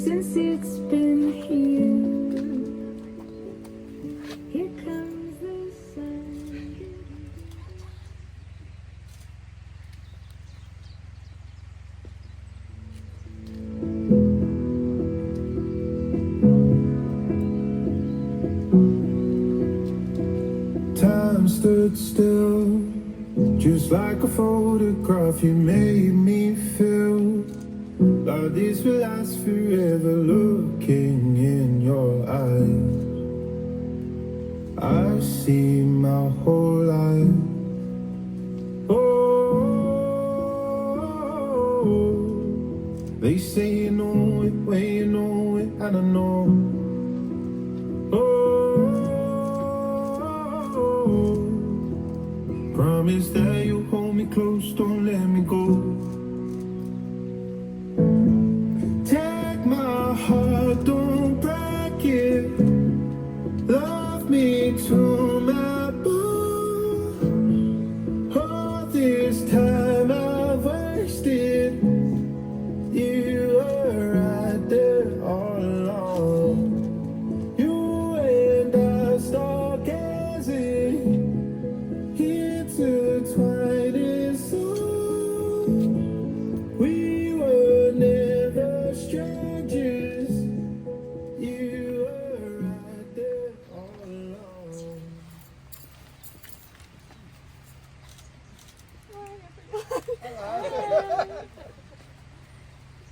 since it's been here. Here comes the sun. Time stood still, just like a photograph. You made me feel like this will last forever. Looking in your eyes, I see my whole life. Oh, they say you know it when you know it, and I know. Promise that you'll hold me close, don't let me go. Take my heart, don't break it. Love me to my bones. All this time I've wasted, you were right there all along. You and I stargazing, intertwined in song. We were never strangers. You were right there all along.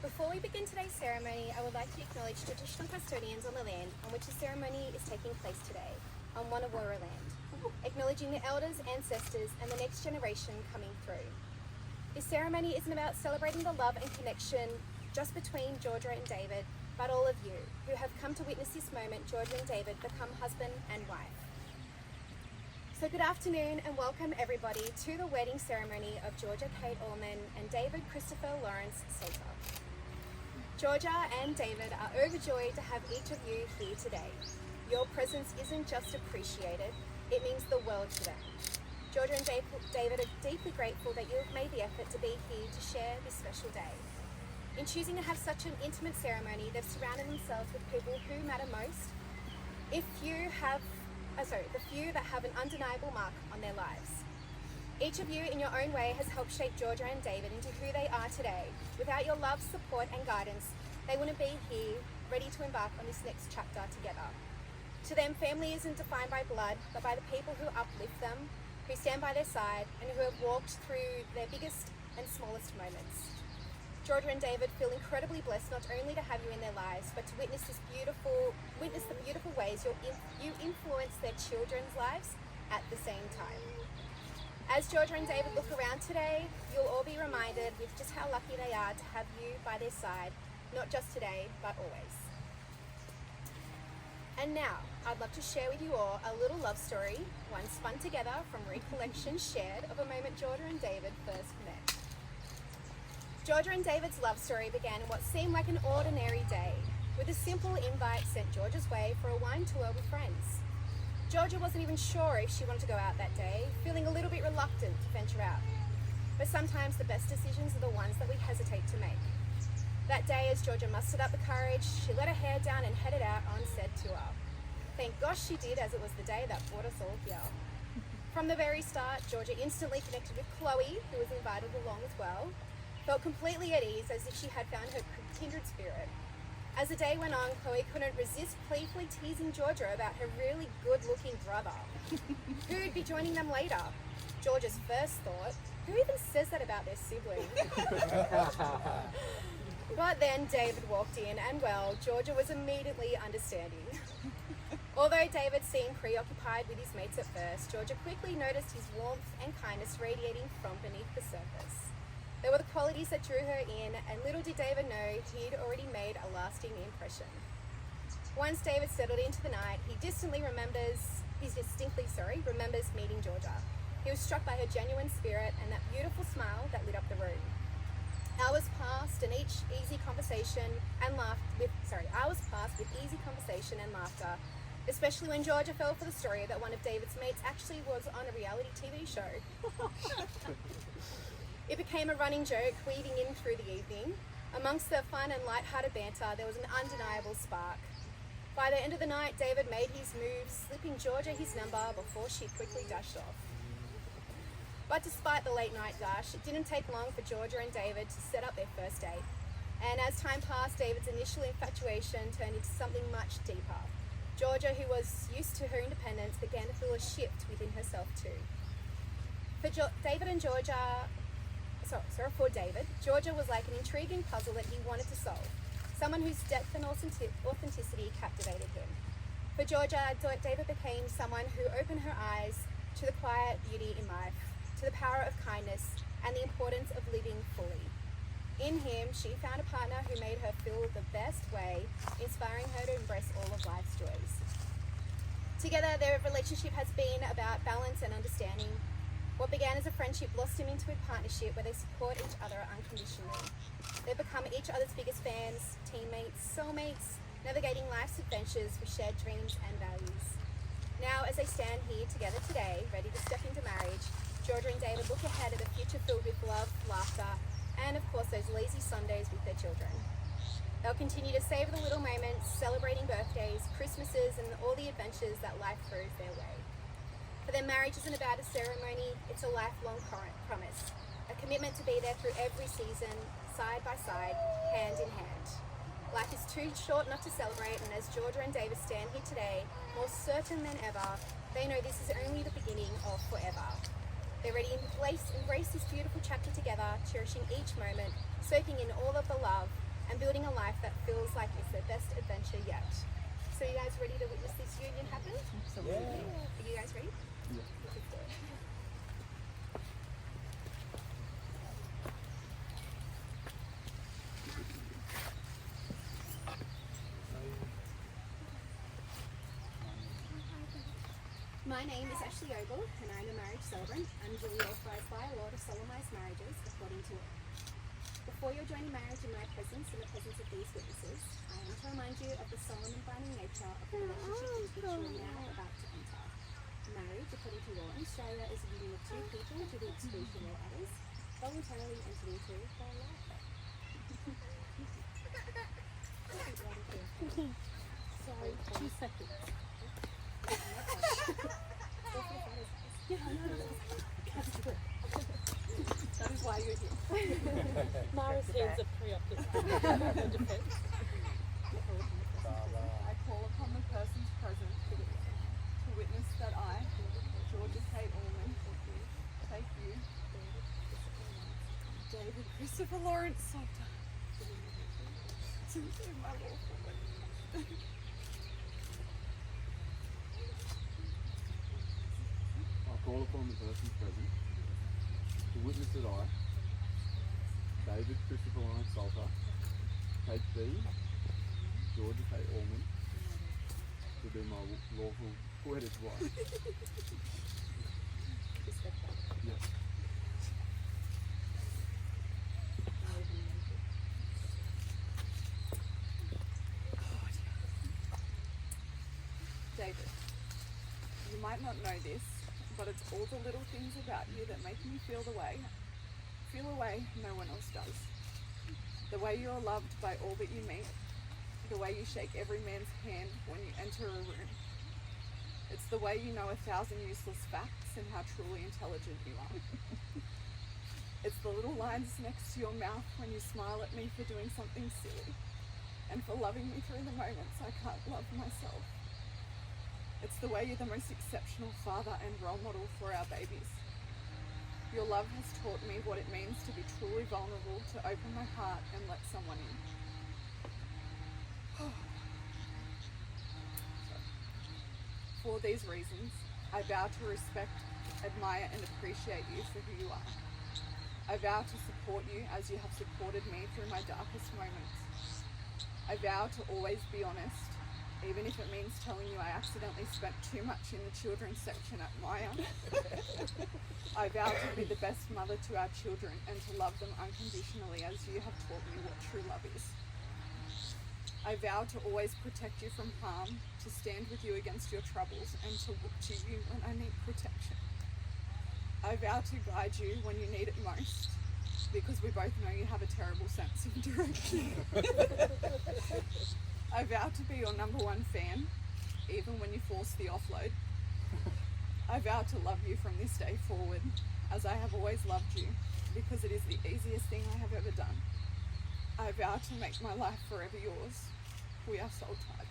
Before we begin today's ceremony, I would like to acknowledge traditional custodians on the land on which the ceremony is taking place today, on Wonnawurra land, acknowledging the elders, ancestors, and the next generation coming through. This ceremony isn't about celebrating the love and connection just between Georgia and David, but all of you who have come to witness this moment, Georgia and David become husband and wife. So good afternoon and welcome everybody to the wedding ceremony of Georgia Kate Allman and David Christopher Lawrence Salter. Georgia and David are overjoyed to have each of you here today. Your presence isn't just appreciated, it means the world to them. Georgia and David are deeply grateful that you have made the effort to be here to share this special day. In choosing to have such an intimate ceremony, they've surrounded themselves with people who matter most. The few that have an undeniable mark on their lives. Each of you in your own way has helped shape Georgia and David into who they are today. Without your love, support and guidance, they wouldn't be here, ready to embark on this next chapter together. To them, family isn't defined by blood, but by the people who uplift them, who stand by their side, and who have walked through their biggest and smallest moments. Georgia and David feel incredibly blessed not only to have you in their lives, but to witness the beautiful ways you influence their children's lives at the same time. As Georgia and David look around today, you'll all be reminded with just how lucky they are to have you by their side, not just today, but always. And now, I'd love to share with you all a little love story, one spun together from recollections shared of a moment Georgia and David first met. Georgia and David's love story began in what seemed like an ordinary day, with a simple invite sent Georgia's way for a wine tour with friends. Georgia wasn't even sure if she wanted to go out that day, feeling a little bit reluctant to venture out. But sometimes the best decisions are the ones that we hesitate to make. That day, as Georgia mustered up the courage, she let her hair down and headed out on said tour. Thank gosh she did, as it was the day that brought us all here. From the very start, Georgia instantly connected with Chloe, who was invited along as well, felt completely at ease as if she had found her kindred spirit. As the day went on, Chloe couldn't resist playfully teasing Georgia about her really good-looking brother, who'd be joining them later. Georgia's first thought, who even says that about their sibling? But then David walked in and, well, Georgia was immediately understanding. Although David seemed preoccupied with his mates at first, Georgia quickly noticed his warmth and kindness radiating from beneath the surface. They were the qualities that drew her in, and little did David know he'd already made a lasting impression. Once David settled into the night, he distinctly remembers meeting Georgia. He was struck by her genuine spirit and that beautiful smile that lit up the room. Hours passed with easy conversation and laughter, especially when Georgia fell for the story that one of David's mates actually was on a reality TV show. It became a running joke weaving in through the evening. Amongst the fun and light-hearted banter, there was an undeniable spark. By the end of the night, David made his move, slipping Georgia his number before she quickly dashed off. But despite the late night dash, it didn't take long for Georgia and David to set up their first date. And as time passed, David's initial infatuation turned into something much deeper. Georgia, who was used to her independence, began to feel a shift within herself too. For David, Georgia was like an intriguing puzzle that he wanted to solve. Someone whose depth and authenticity captivated him. For Georgia, David became someone who opened her eyes to the quiet beauty in life, to the power of kindness, and the importance of living fully. In him, she found a partner who made her feel the best way, inspiring her to embrace all of life's joys. Together, their relationship has been about balance and understanding. What began as a friendship blossomed into a partnership where they support each other unconditionally. They've become each other's biggest fans, teammates, soulmates, navigating life's adventures with shared dreams and values. Now, as they stand here together today, ready to step into marriage, Georgia and David look ahead at a future filled with love, laughter, and of course those lazy Sundays with their children. They'll continue to savor the little moments, celebrating birthdays, Christmases, and all the adventures that life throws their way. For their marriage isn't about a ceremony, it's a lifelong promise, a commitment to be there through every season, side by side, hand in hand. Life is too short not to celebrate, and as Georgia and David stand here today, more certain than ever, they know this is only the beginning of forever. They're ready to embrace this beautiful chapter together, cherishing each moment, soaking in all of the love, and building a life that feels like it's their best adventure yet. So you guys ready to witness this union happen? Absolutely. Are you guys ready? Yeah. Looking forward. My name is Ashley Ogle, and I'm a marriage celebrant. I'm duly authorised by law to solemnise marriages according to law. Before you're joining marriage in my presence and the presence of these witnesses, I am to remind you of the solemn and binding nature of the relationship into which you are now about to enter. Marriage, according to law in Australia, is a union of two people to the exclusion of all others, voluntarily entered into by law. Sorry, 2 seconds. That is why you're here. Mara's hands are preoccupied. Her defense. I call upon the persons present to witness that I, Georgia Kate Allman, take you, David Christopher Lawrence Salter, to be my lawful wife. I call upon the persons present to witness that I, David Christopher Lawrence Salter, take thee, Georgia Kate Allman, to be my lawful wedded wife. Yes. David, you might not know this, but it's all the little things about you that make me feel a way no one else does. The way you're loved by all that you meet, the way you shake every man's hand when you enter a room. It's the way you know 1,000 useless facts and how truly intelligent you are. It's the little lines next to your mouth when you smile at me for doing something silly, and for loving me through the moments I can't love myself. It's the way you're the most exceptional father and role model for our babies. Your love has taught me what it means to be truly vulnerable, to open my heart and let someone in. For these reasons, I vow to respect, admire and appreciate you for who you are. I vow to support you as you have supported me through my darkest moments. I vow to always be honest, even if it means telling you I accidentally spent too much in the children's section at Maya. I vow to be the best mother to our children and to love them unconditionally as you have taught me what true love is. I vow to always protect you from harm, to stand with you against your troubles, and to look to you when I need protection. I vow to guide you when you need it most, because we both know you have a terrible sense of direction. I vow to be your number one fan, even when you force the offload. I vow to love you from this day forward, as I have always loved you, because it is the easiest thing I have ever done. I vow to make my life forever yours. We are soul tied.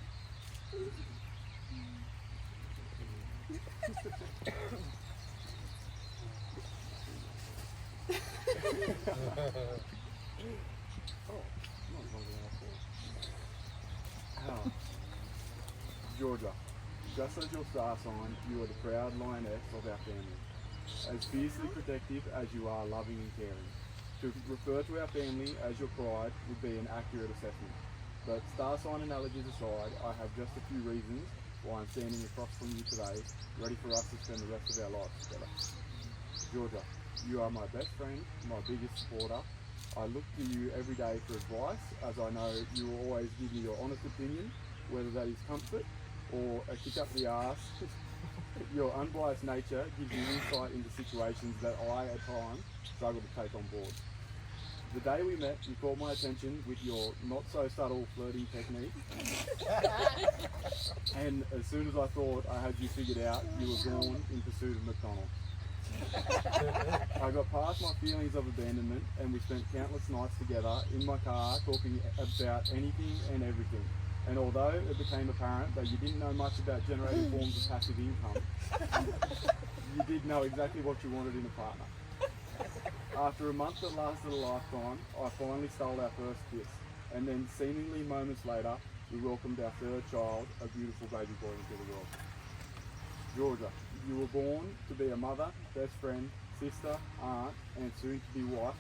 Georgia, just as your star sign, you are the proud lioness of our family. As fiercely protective as you are loving and caring. To refer to our family as your pride would be an accurate assessment. But star sign analogies aside, I have just a few reasons why I'm standing across from you today, ready for us to spend the rest of our lives together. Georgia, you are my best friend, my biggest supporter. I look to you every day for advice, as I know you will always give me your honest opinion, whether that is comfort or a kick up the arse. Your unbiased nature gives me insight into situations that I, at times, struggle to take on board. The day we met, you caught my attention with your not-so-subtle flirting technique. And as soon as I thought I had you figured out, you were gone in pursuit of McDonald. I got past my feelings of abandonment, and we spent countless nights together in my car talking about anything and everything. And although it became apparent that you didn't know much about generating forms of passive income, you did know exactly what you wanted in a partner. After a month that lasted a lifetime, I finally stole our first kiss, and then seemingly moments later, we welcomed our third child, a beautiful baby boy, into the world. Georgia, you were born to be a mother, best friend, sister, aunt, and soon to be wife,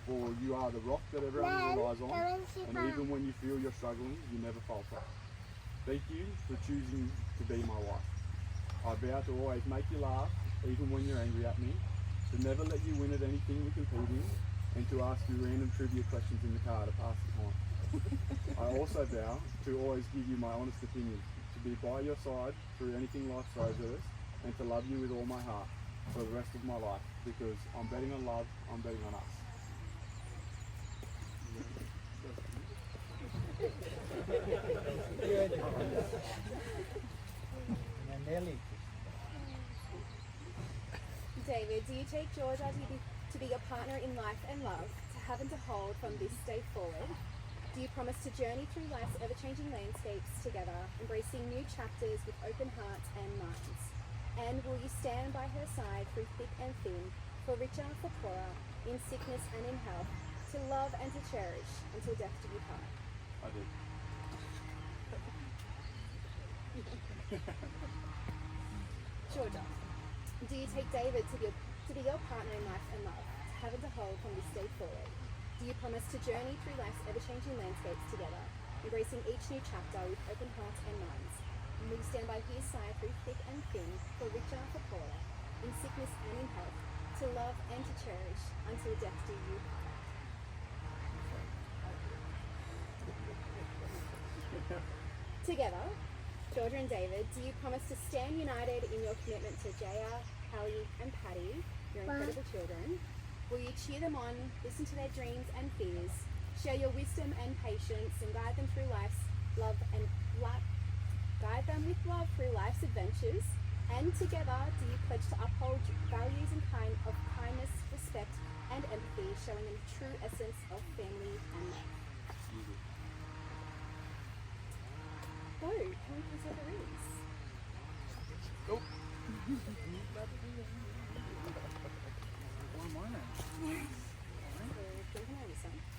for you are the rock that everyone relies on, and even when you feel you're struggling, you never falter. Thank you for choosing to be my wife. I vow to always make you laugh, even when you're angry at me, to never let you win at anything we compete in, and to ask you random trivia questions in the car to pass the time. I also vow to always give you my honest opinion, to be by your side through anything life throws at us, and to love you with all my heart for the rest of my life, because I'm betting on love, I'm betting on us. David, do you take Georgia to be your partner in life and love, to have and to hold from this day forward? Do you promise to journey through life's ever-changing landscapes together, embracing new chapters with open hearts and minds? And will you stand by her side through thick and thin, for richer, for poorer, in sickness and in health, to love and to cherish until death do you part? I do. Georgia, do you take David to be your partner in life and love, to have and to hold from this day forward? Do you promise to journey through life's ever-changing landscapes together, embracing each new chapter with open hearts and minds? And will you stand by his side through thick and thin, for richer, for poorer, in sickness and in health, to love and to cherish until death do you part? Together, Georgia and David, do you promise to stand united in your commitment to Jaya, Hallie and Patty, your incredible children? Will you cheer them on, listen to their dreams and fears, share your wisdom and patience, and guide them through life's love and guide them with love through life's adventures? And together, do you pledge to uphold values and kindness, respect, and empathy, showing the true essence of family and love? Go, can we please have the rings? Go.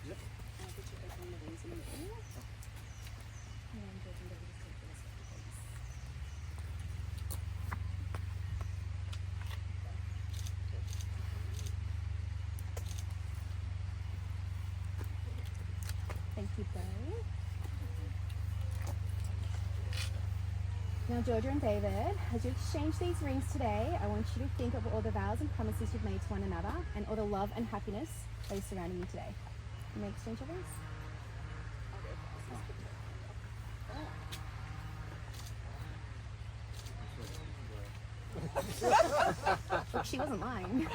Yep. Thank you, Bo. Now, Georgia and David, as you exchange these rings today, I want you to think of all the vows and promises you've made to one another and all the love and happiness that is surrounding you today. Can we exchange your rings? Look, she wasn't lying.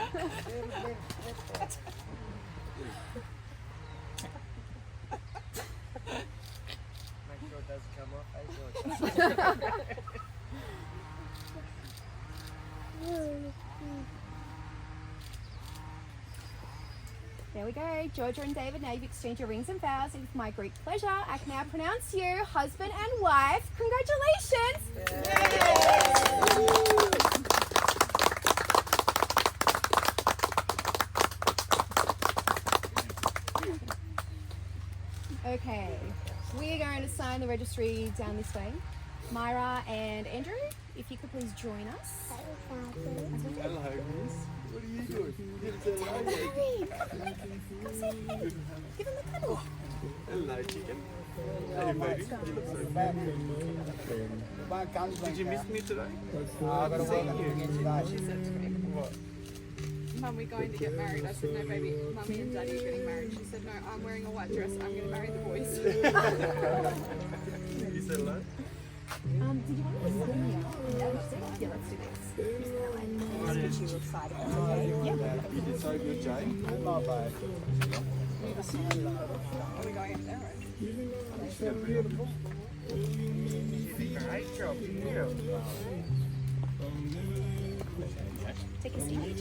Georgia and David, now you've exchanged your rings and vows. It is my great pleasure. I can now pronounce you husband and wife. Congratulations! Okay, we are going to sign the registry down this way. Myra and Andrew, if you could please join us. Hello, Miss. What are you doing? You didn't say hello yet. Harry, come say hey. Give him a cuddle. Hello, chicken. Hey, baby. You look so good. Did you miss me today? She said to me, Mum, we're going to get married. I said, no, baby, Mummy and Daddy are getting married. She said, no, I'm wearing a white dress. I'm going to marry the boys. You said hello? Did you want to sit in here? Yeah, let's do this. You look excited. Yeah. You did so good, Jane. My bad. Are we going up there? Right? Beautiful. Great job. Take a seat, you two.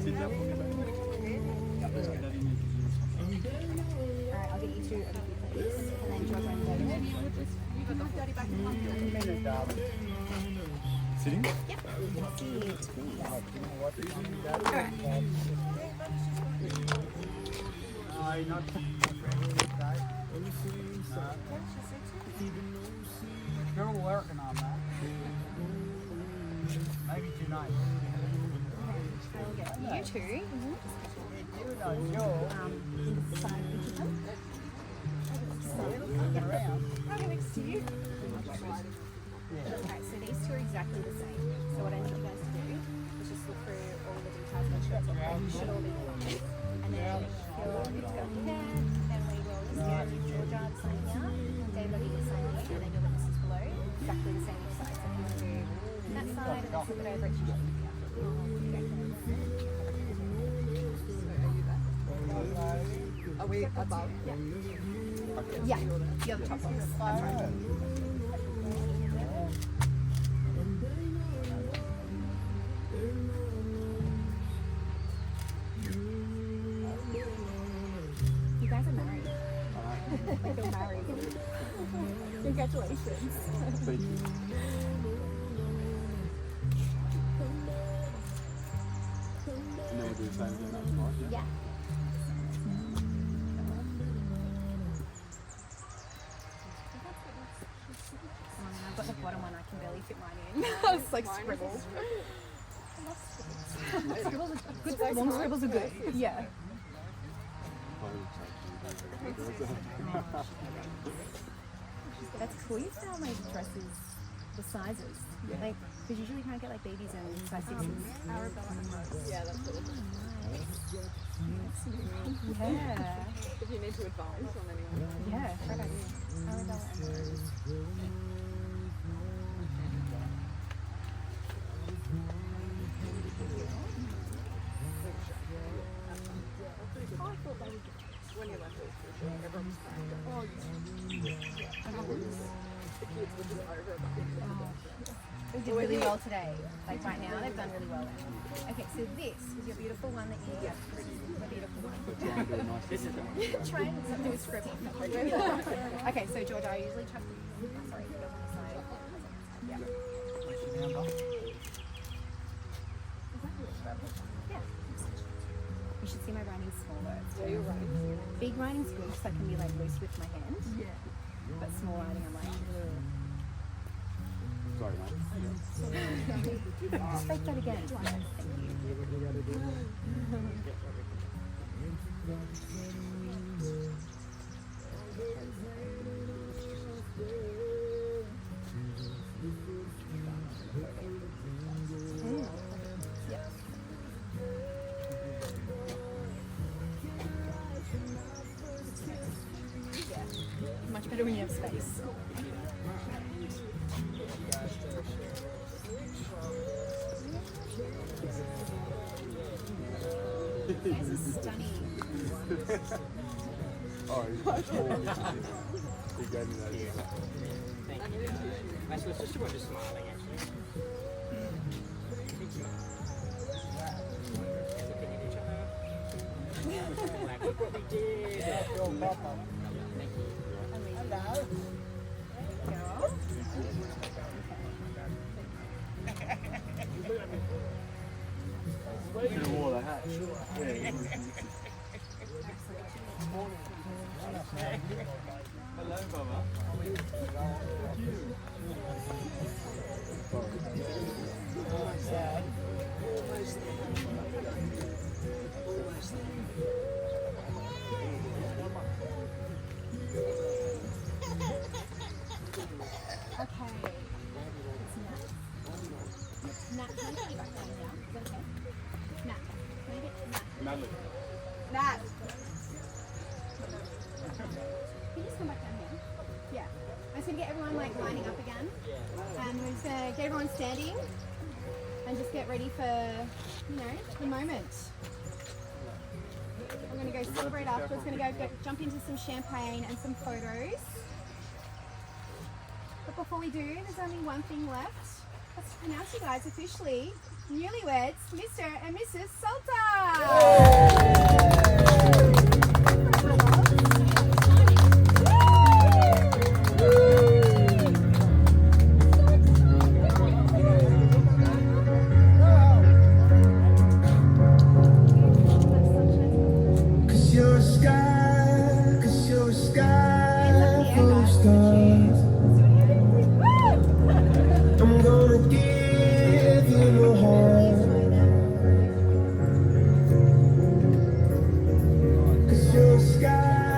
Sit down. Alright, I'll get you two over here, please. And then Georgia and David. You got the Daddy back in London. Sitting? Yep. Seat, please. Still working on that. Maybe tonight. I will get you two. You know, Joe. Inside each of them. Look around. Right next to you. Okay, so these two are exactly the same. So what I need you guys to do is just look through all the details, make sure it's all right. You should all be aligned. And then you'll go here, then we will just get Georgia to sign here, David will get you signing here, and then your witnesses below. Exactly the same each side. So if you want to do that side and then flip it over, it should be here. Are we above? Yeah, you're the top box. That's right. You guys are married. Like you're married. Congratulations. Thank you. And then we'll do the same again next night, yeah? Yeah. I've got the bottom one, I can barely fit mine in. It's like scribbles. Scribbles are good. Long scribbles are good. Yeah. That's cool. You found like dresses, the sizes. Like, because usually you can't get like babies in size 6s. Yeah, that's cool. Yeah. If you need to advise on anyone. Yeah, great idea. Arabella and Rose. When you left, everyone was crying. Oh, the kids were just over We did really well today. Like right now, they've done really well. Okay, so this is your beautiful one that you get. The beautiful one. Try and do a script. Okay, so Georgia, I usually chuck the sorry, go on the side. Yeah. Yeah. You should see my writing smaller. Yeah, you're right. Big writing's good because I can be like loose with my hand. Yeah. But small writing, I'm like, ugh. Sorry, mate. Just fake that again. Thank you. Much better when you have space. This is stunning. Oh, he gave me that. Thank you. My sister was just smiling actually. Big smile. Look at each other. Look what we did. Thank you. You wore the hat. Hello, Bubba. Okay. Nat, can I get you back down now? Is that okay? Nat, can I get Nat? Madeline. Nat. Can you just come back down here? Yeah. I'm just gonna get everyone like lining up again. And we're just gonna get everyone standing and just get ready for, you know, the moment. I'm gonna go celebrate afterwards. Gonna go jump into some champagne and some photos. But before we do, there's only one thing left. Let's announce you guys officially newlyweds, Mr. and Mrs. Cause you're a sky full of stars. I'm gonna give you my heart. Cause you're a sky